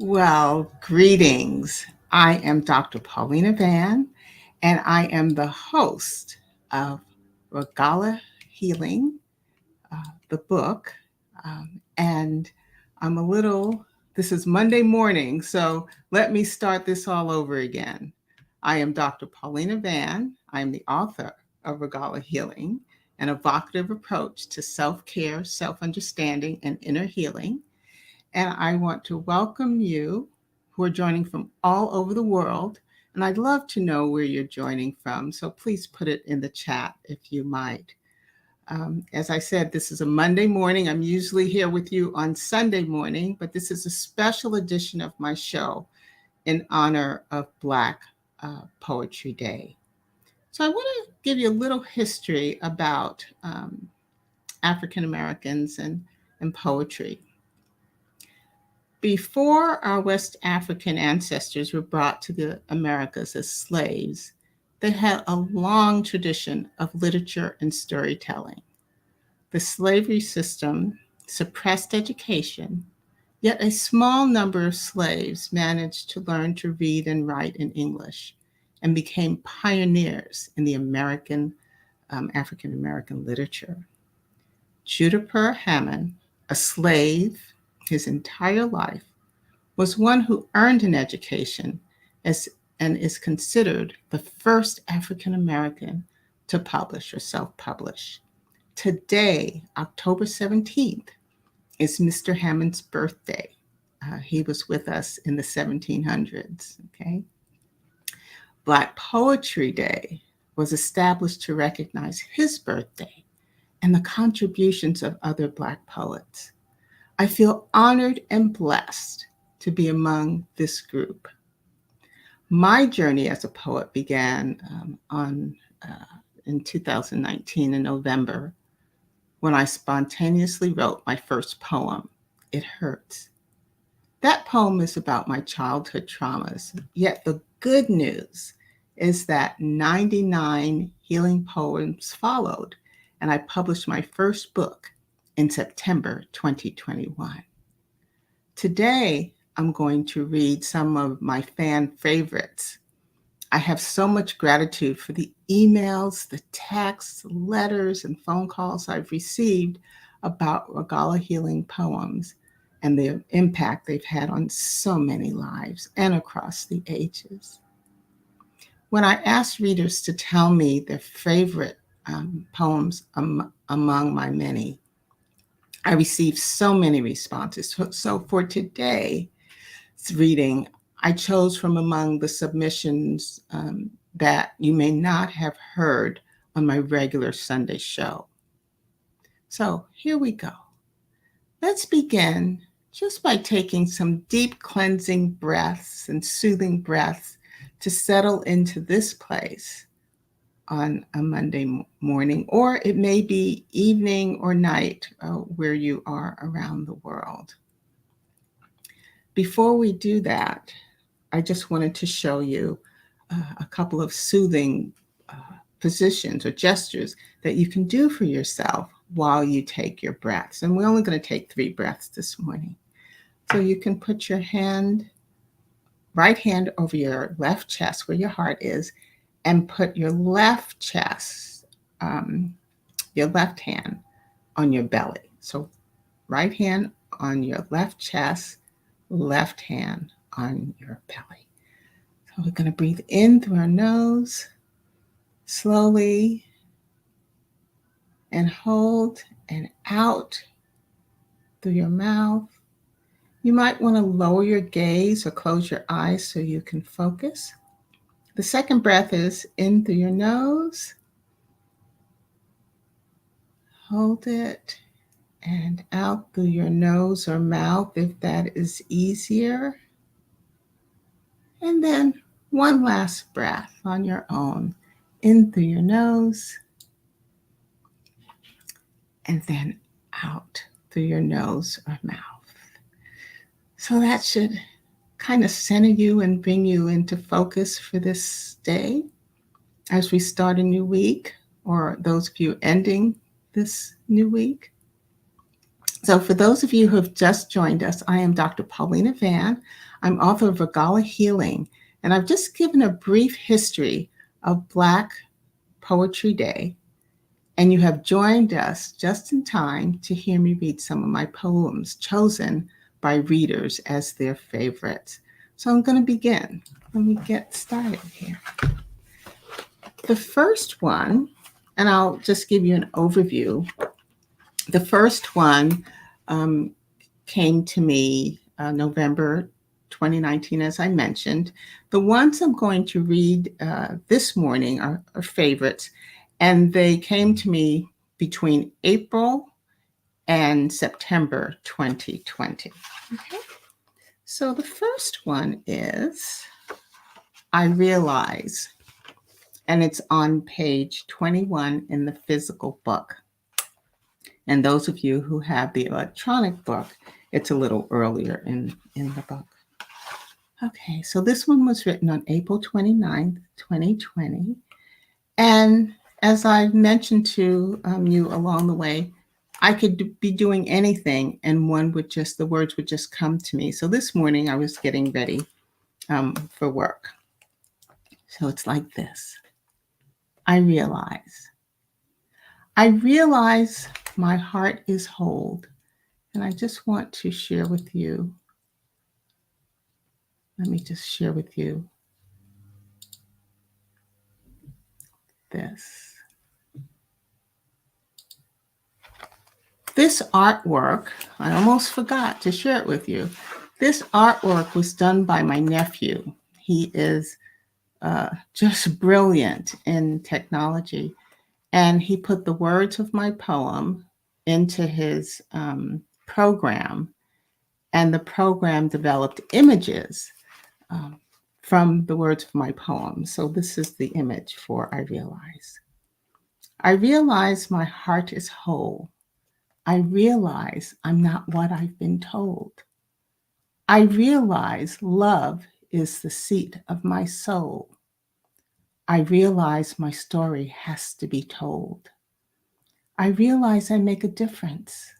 Well, greetings. I am Dr. Paulina Van, and I am the host of Regala Healing, the book. And I'm a little, this is Monday morning, so let me start this all over again. I am Dr. Paulina Van. I am the author of Regala Healing, an evocative approach to self care, self understanding, and inner healing. And I want to welcome you who are joining from all over the world. And I'd love to know where you're joining from. So please put it in the chat if you might. As I said, this is a Monday morning. I'm usually here with you on Sunday morning, but this is a special edition of my show in honor of Black Poetry Day. So I want to give you a little history about African Americans and poetry. Before our West African ancestors were brought to the Americas as slaves, they had a long tradition of literature and storytelling. The slavery system suppressed education, yet a small number of slaves managed to learn to read and write in English and became pioneers in the African American literature. Judipur Hammond, a slave his entire life, was one who earned an education as, and is considered the first African American to publish or self publish. Today, October 17th, is Mr. Hammond's birthday. He was with us in the 1700s. Okay. Black Poetry Day was established to recognize his birthday and the contributions of other Black poets. I feel honored and blessed to be among this group. My journey as a poet began in 2019 in November when I spontaneously wrote my first poem, It Hurts. That poem is about my childhood traumas, yet the good news is that 99 healing poems followed, and I published my first book in September 2021. Today, I'm going to read some of my fan favorites. I have so much gratitude for the emails, the texts, letters, and phone calls I've received about Regala Healing poems and the impact they've had on so many lives and across the ages. When I asked readers to tell me their favorite poems among my many, I received so many responses. So for today's reading, I chose from among the submissions that you may not have heard on my regular Sunday show. So here we go. Let's begin just by taking some deep cleansing breaths and soothing breaths to settle into this place on a Monday morning, or it may be evening or night where you are around the world. Before we do that, I just wanted to show you a couple of soothing positions or gestures that you can do for yourself while you take your breaths. And we're only going to take 3 breaths this morning. So you can put your right hand over your left chest where your heart is, and put your left chest, your left hand on your belly. So right hand on your left chest, left hand on your belly. So we're going to breathe in through our nose slowly and hold, and out through your mouth. You might want to lower your gaze or close your eyes so you can focus. The second breath is in through your nose. Hold it, and out through your nose or mouth if that is easier. And then one last breath on your own, in through your nose, and then out through your nose or mouth. So that should kind of center you and bring you into focus for this day as we start a new week, or those of you ending this new week. So for those of you who have just joined us, I am Dr. Paulina Van. I'm author of Regala Healing, and I've just given a brief history of Black Poetry Day, and you have joined us just in time to hear me read some of my poems chosen by readers as their favorites. So I'm going to begin. Let me get started here. The first one, and I'll just give you an overview. The first one came to me November 2019, as I mentioned. The ones I'm going to read this morning are favorites, and they came to me between April and September 2020. Okay. So the first one is I Realize, and it's on page 21 in the physical book. And those of you who have the electronic book, it's a little earlier in the book. Okay, so this one was written on April 29th, 2020. And as I mentioned to you along the way, I could be doing anything and the words would just come to me. So this morning I was getting ready for work. So it's like this. I realize my heart is whole. And I just want to share with you. Let me just share with you this. This artwork, I almost forgot to share it with you. This artwork was done by my nephew. He is just brilliant in technology. And he put the words of my poem into his program. And the program developed images from the words of my poem. So this is the image for I Realize. I realize my heart is whole. I realize I'm not what I've been told. I realize love is the seat of my soul. I realize my story has to be told. I realize I make a difference.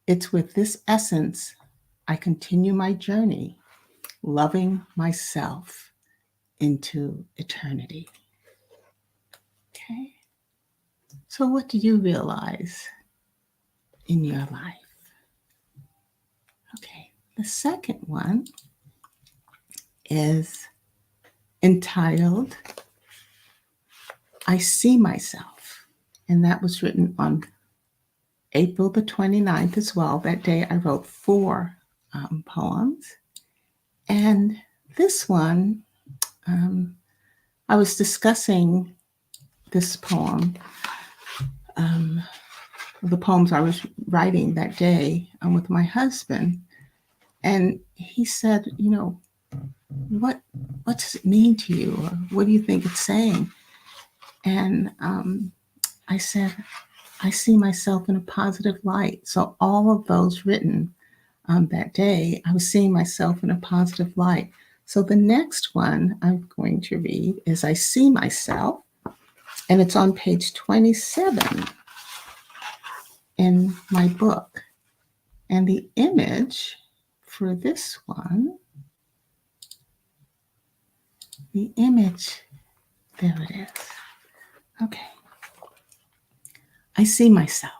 It's with this essence I continue my journey, loving myself into eternity. Okay. So what do you realize in your life? Okay. The second one is entitled, I See Myself. And that was written on April the 29th as well. That day I wrote 4 poems. And this one, I was discussing this poem, the poems I was writing that day with my husband. And he said, what does it mean to you? Or what do you think it's saying? And I said, I see myself in a positive light. So all of those written that day, I was seeing myself in a positive light. So the next one I'm going to read is I See Myself, and it's on page 27 in my book. And the image for this one, the image, there it is. Okay. I see myself.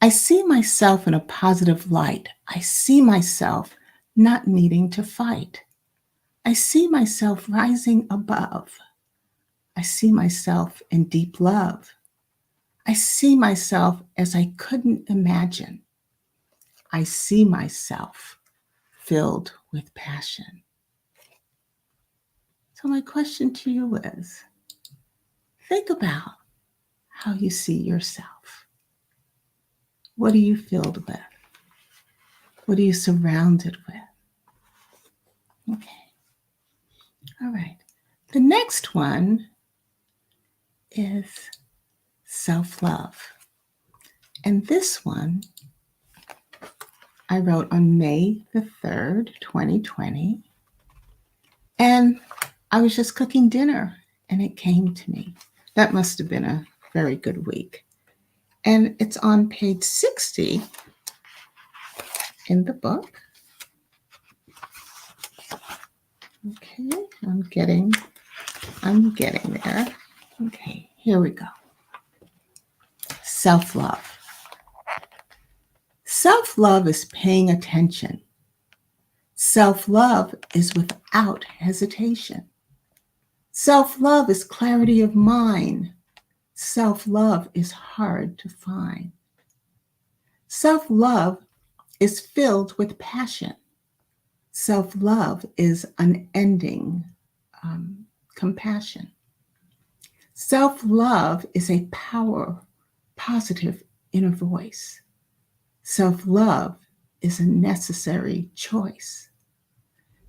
I see myself in a positive light. I see myself not needing to fight. I see myself rising above. I see myself in deep love. I see myself as I couldn't imagine. I see myself filled with passion. So my question to you is, think about how you see yourself. What are you filled with? What are you surrounded with? Okay. All right. The next one is self-love. And this one I wrote on May the 3rd, 2020. And I was just cooking dinner and it came to me. That must have been a very good week. And it's on page 60 in the book. Okay, I'm getting there. Okay, here we go. Self-love. Self-love is paying attention. Self-love is without hesitation. Self-love is clarity of mind. Self-love is hard to find. Self-love is filled with passion. Self-love is unending compassion. Self-love is a positive inner voice. Self-love is a necessary choice.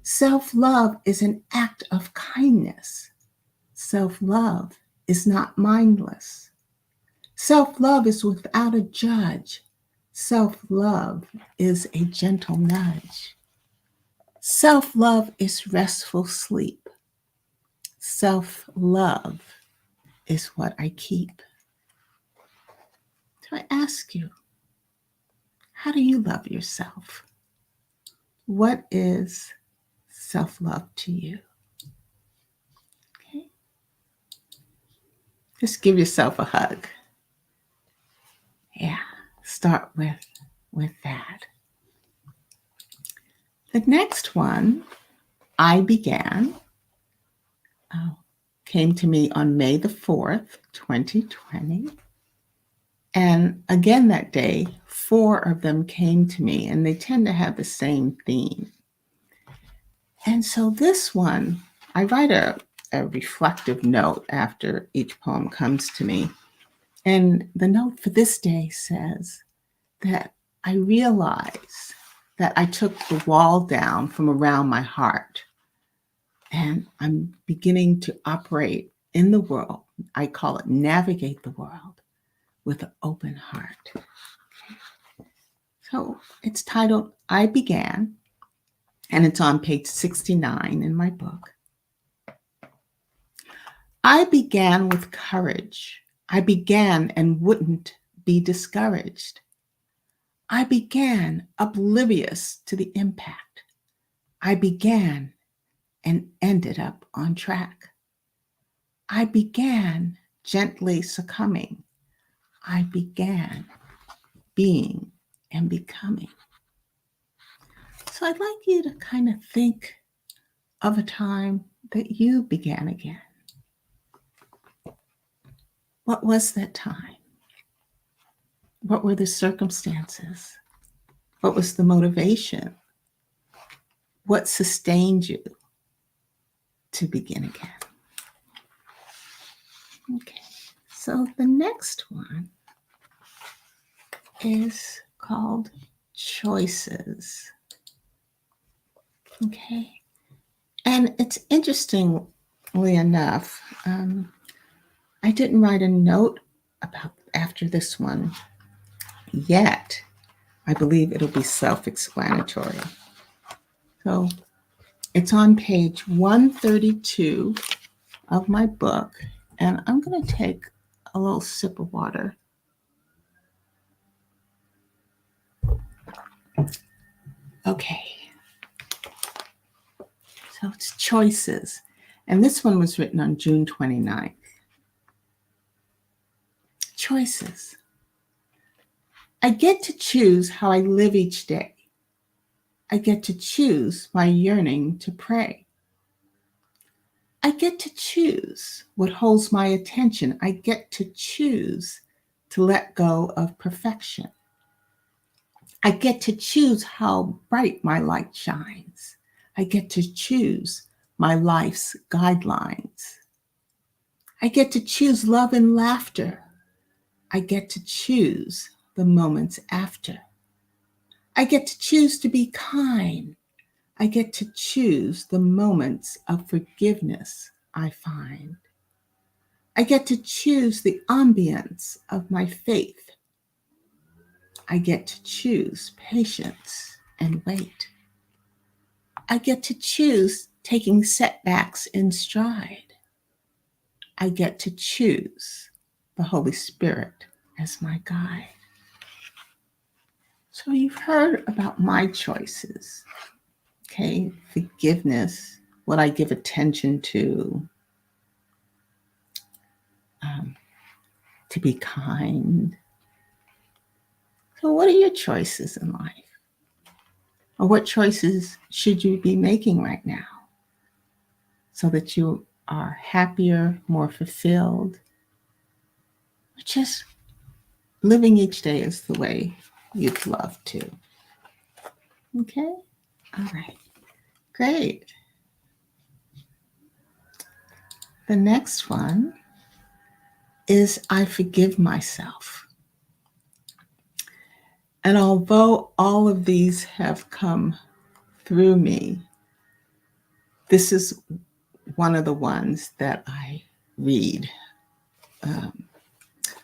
Self-love is an act of kindness. Self-love is not mindless. Self-love is without a judge. Self-love is a gentle nudge. Self-love is restful sleep. Self-love is what I keep. So I ask you, how do you love yourself? What is self-love to you? Okay. Just give yourself a hug. Yeah, start with that. The next one, I began, came to me on May the 4th, 2020. And again that day, 4 of them came to me, and they tend to have the same theme. And so this one, I write a reflective note after each poem comes to me. And the note for this day says that I realize that I took the wall down from around my heart, and I'm beginning to operate in the world. I call it navigate the world with an open heart. So it's titled I Began, and it's on page 69 in my book. I began with courage. I began and wouldn't be discouraged. I began oblivious to the impact. I began and ended up on track. I began gently succumbing. I began being and becoming. So I'd like you to kind of think of a time that you began again. What was that time? What were the circumstances? What was the motivation? What sustained you to begin again? Okay, so the next one is called choices. Okay, and it's interestingly enough, I didn't write a note about after this one yet. I believe it'll be self-explanatory. So it's on page 132 of my book, and I'm going to take a little sip of water. Okay. So it's choices. And this one was written on June 29th. Choices. I get to choose how I live each day. I get to choose my yearning to pray. I get to choose what holds my attention. I get to choose to let go of perfection. I get to choose how bright my light shines. I get to choose my life's guidelines. I get to choose love and laughter. I get to choose the moments after. I get to choose to be kind. I get to choose the moments of forgiveness I find. I get to choose the ambience of my faith. I get to choose patience and wait. I get to choose taking setbacks in stride. I get to choose the Holy Spirit as my guide. So you've heard about my choices, okay? Forgiveness, what I give attention um, to be kind. So, what are your choices in life? Or what choices should you be making right now so that you are happier, more fulfilled, or just living each day as the way you'd love to? Okay? All right. Great. The next one is I forgive myself. And although all of these have come through me, this is one of the ones that I read. Um,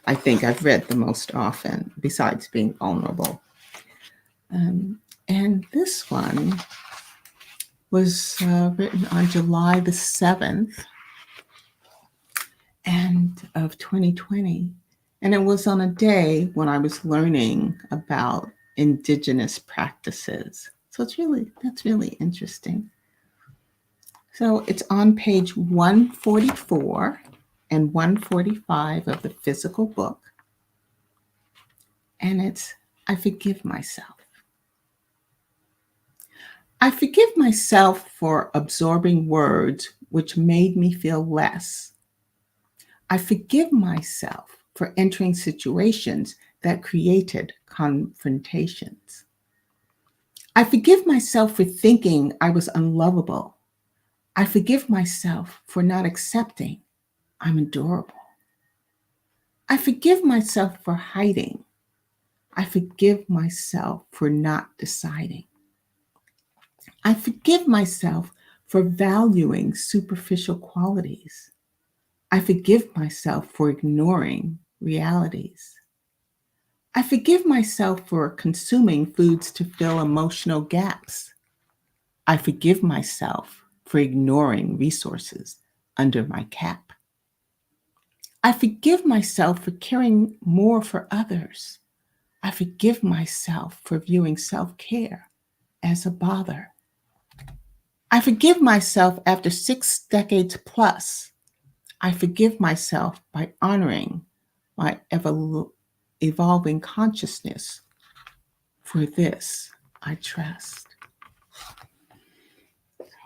I think I've read the most often, besides being vulnerable. Um, and this one was written on July the 7th of 2020. And it was on a day when I was learning about indigenous practices. So that's really interesting. So it's on page 144 and 145 of the physical book. And it's, I forgive myself. I forgive myself for absorbing words which made me feel less. I forgive myself for entering situations that created confrontations. I forgive myself for thinking I was unlovable. I forgive myself for not accepting I'm adorable. I forgive myself for hiding. I forgive myself for not deciding. I forgive myself for valuing superficial qualities. I forgive myself for ignoring realities. I forgive myself for consuming foods to fill emotional gaps. I forgive myself for ignoring resources under my cap. I forgive myself for caring more for others. I forgive myself for viewing self care as a bother. I forgive myself after 6 decades plus. I forgive myself by honoring my evolving consciousness. For this, I trust.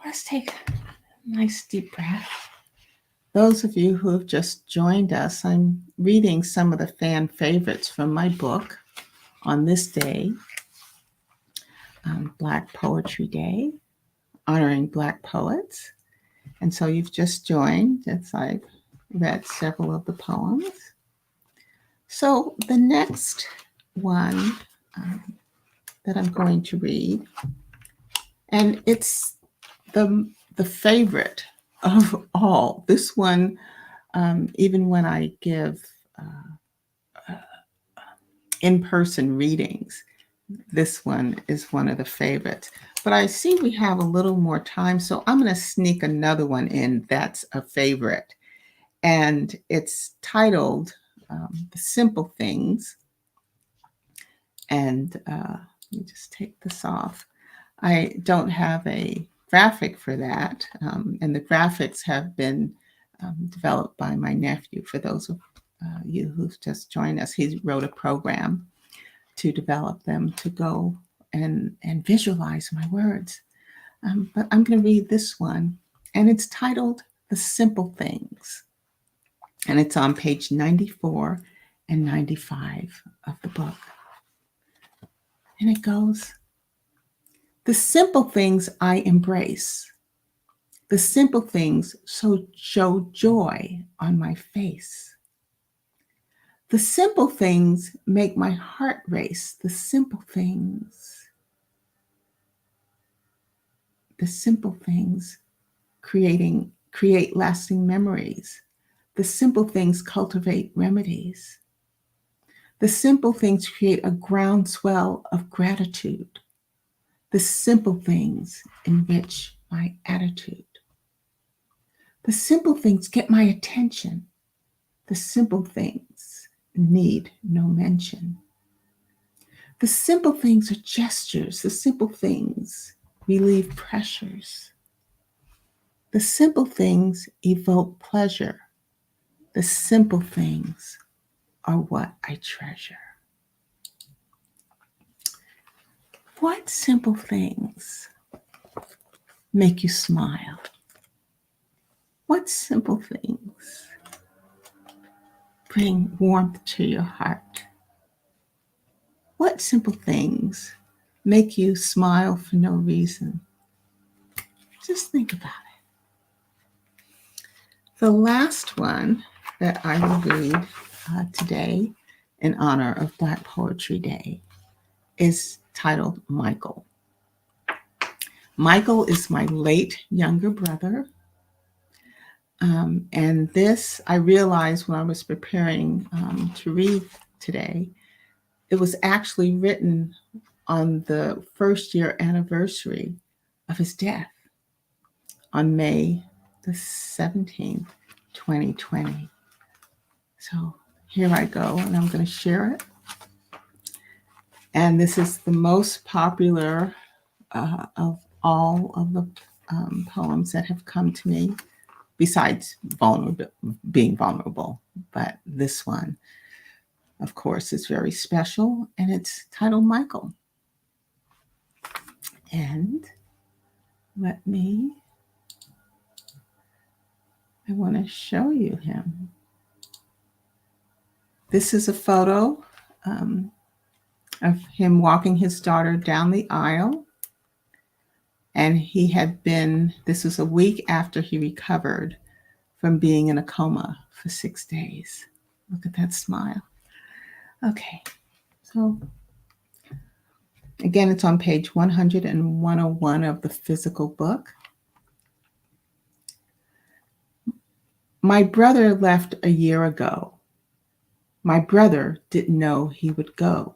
Let's take a nice deep breath. Those of you who have just joined us, I'm reading some of the fan favorites from my book on this day, Black Poetry Day, honoring Black poets. And so you've just joined as I've read several of the poems. So the next one that I'm going to read, and it's the favorite of all. This one, even when I give in-person readings, this one is one of the favorites. But I see we have a little more time, so I'm going to sneak another one in that's a favorite. And it's titled The Simple Things. And let me just take this off. I don't have a graphic for that. And the graphics have been developed by my nephew. For those of you who've just joined us, he wrote a program to develop them to go and visualize my words. But I'm going to read this one, and it's titled The Simple Things. And it's on page 94 and 95 of the book. And it goes, the simple things I embrace. The simple things show joy on my face. The simple things make my heart race. The simple things create lasting memories. The simple things cultivate remedies. The simple things create a groundswell of gratitude. The simple things enrich my attitude. The simple things get my attention. The simple things need no mention. The simple things are gestures. The simple things relieve pressures. The simple things evoke pleasure. The simple things are what I treasure. What simple things make you smile? What simple things bring warmth to your heart? What simple things make you smile for no reason? Just think about it. The last one that I will read today in honor of Black Poetry Day is titled Michael. Michael is my late younger brother. And this, I realized when I was preparing to read today, it was actually written on the first year anniversary of his death on May the 17th, 2020. So here I go, and I'm going to share it. And this is the most popular of all of the poems that have come to me, besides being vulnerable. But this one, of course, is very special, and it's titled Michael. And I want to show you him. This is a photo of him walking his daughter down the aisle. And this was a week after he recovered from being in a coma for 6 days. Look at that smile. Okay, so again, it's on page 100 and 101 of the physical book. My brother left a year ago. My brother didn't know he would go.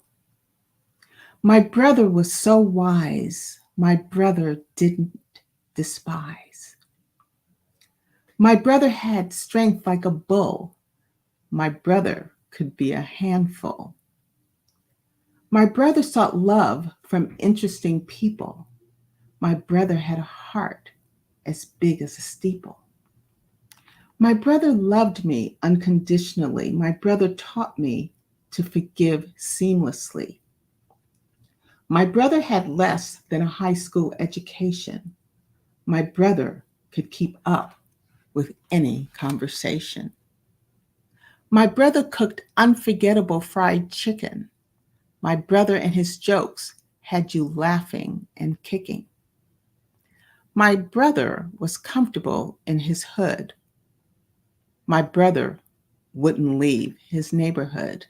My brother was so wise. My brother didn't despise. My brother had strength like a bull. My brother could be a handful. My brother sought love from interesting people. My brother had a heart as big as a steeple. My brother loved me unconditionally. My brother taught me to forgive seamlessly. My brother had less than a high school education. My brother could keep up with any conversation. My brother cooked unforgettable fried chicken. My brother and his jokes had you laughing and kicking. My brother was comfortable in his hood. My brother wouldn't leave his neighborhood.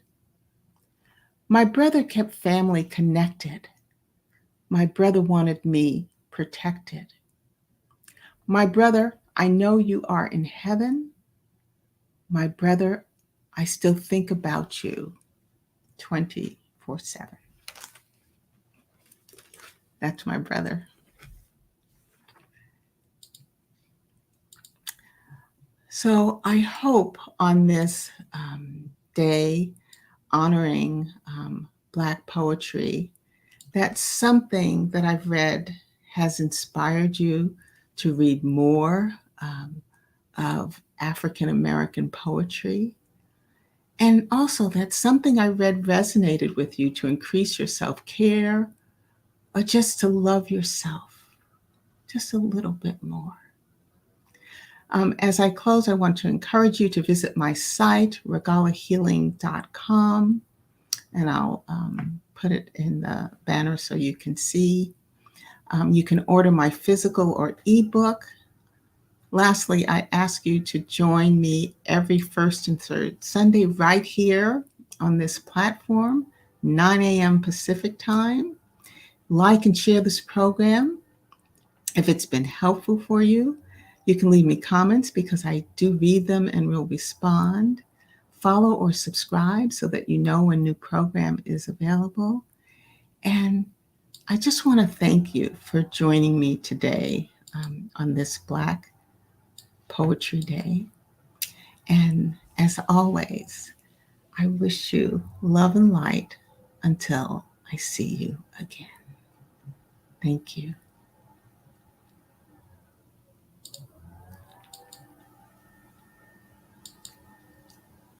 My brother kept family connected. My brother wanted me protected. My brother, I know you are in heaven. My brother, I still think about you 24/7. That's my brother. So I hope on this day honoring Black poetry that something that I've read has inspired you to read more of African American poetry. And also that something I read resonated with you to increase your self-care or just to love yourself just a little bit more. As I close, I want to encourage you to visit my site, regalahealing.com, and I'll put it in the banner so you can see. You can order my physical or ebook. Lastly, I ask you to join me every first and third Sunday right here on this platform, 9 a.m. Pacific time. Like and share this program. If it's been helpful for you, you can leave me comments because I do read them and will respond. Follow or subscribe so that you know when new program is available. And I just want to thank you for joining me today on this Black Poetry Day. And as always, I wish you love and light until I see you again. Thank you.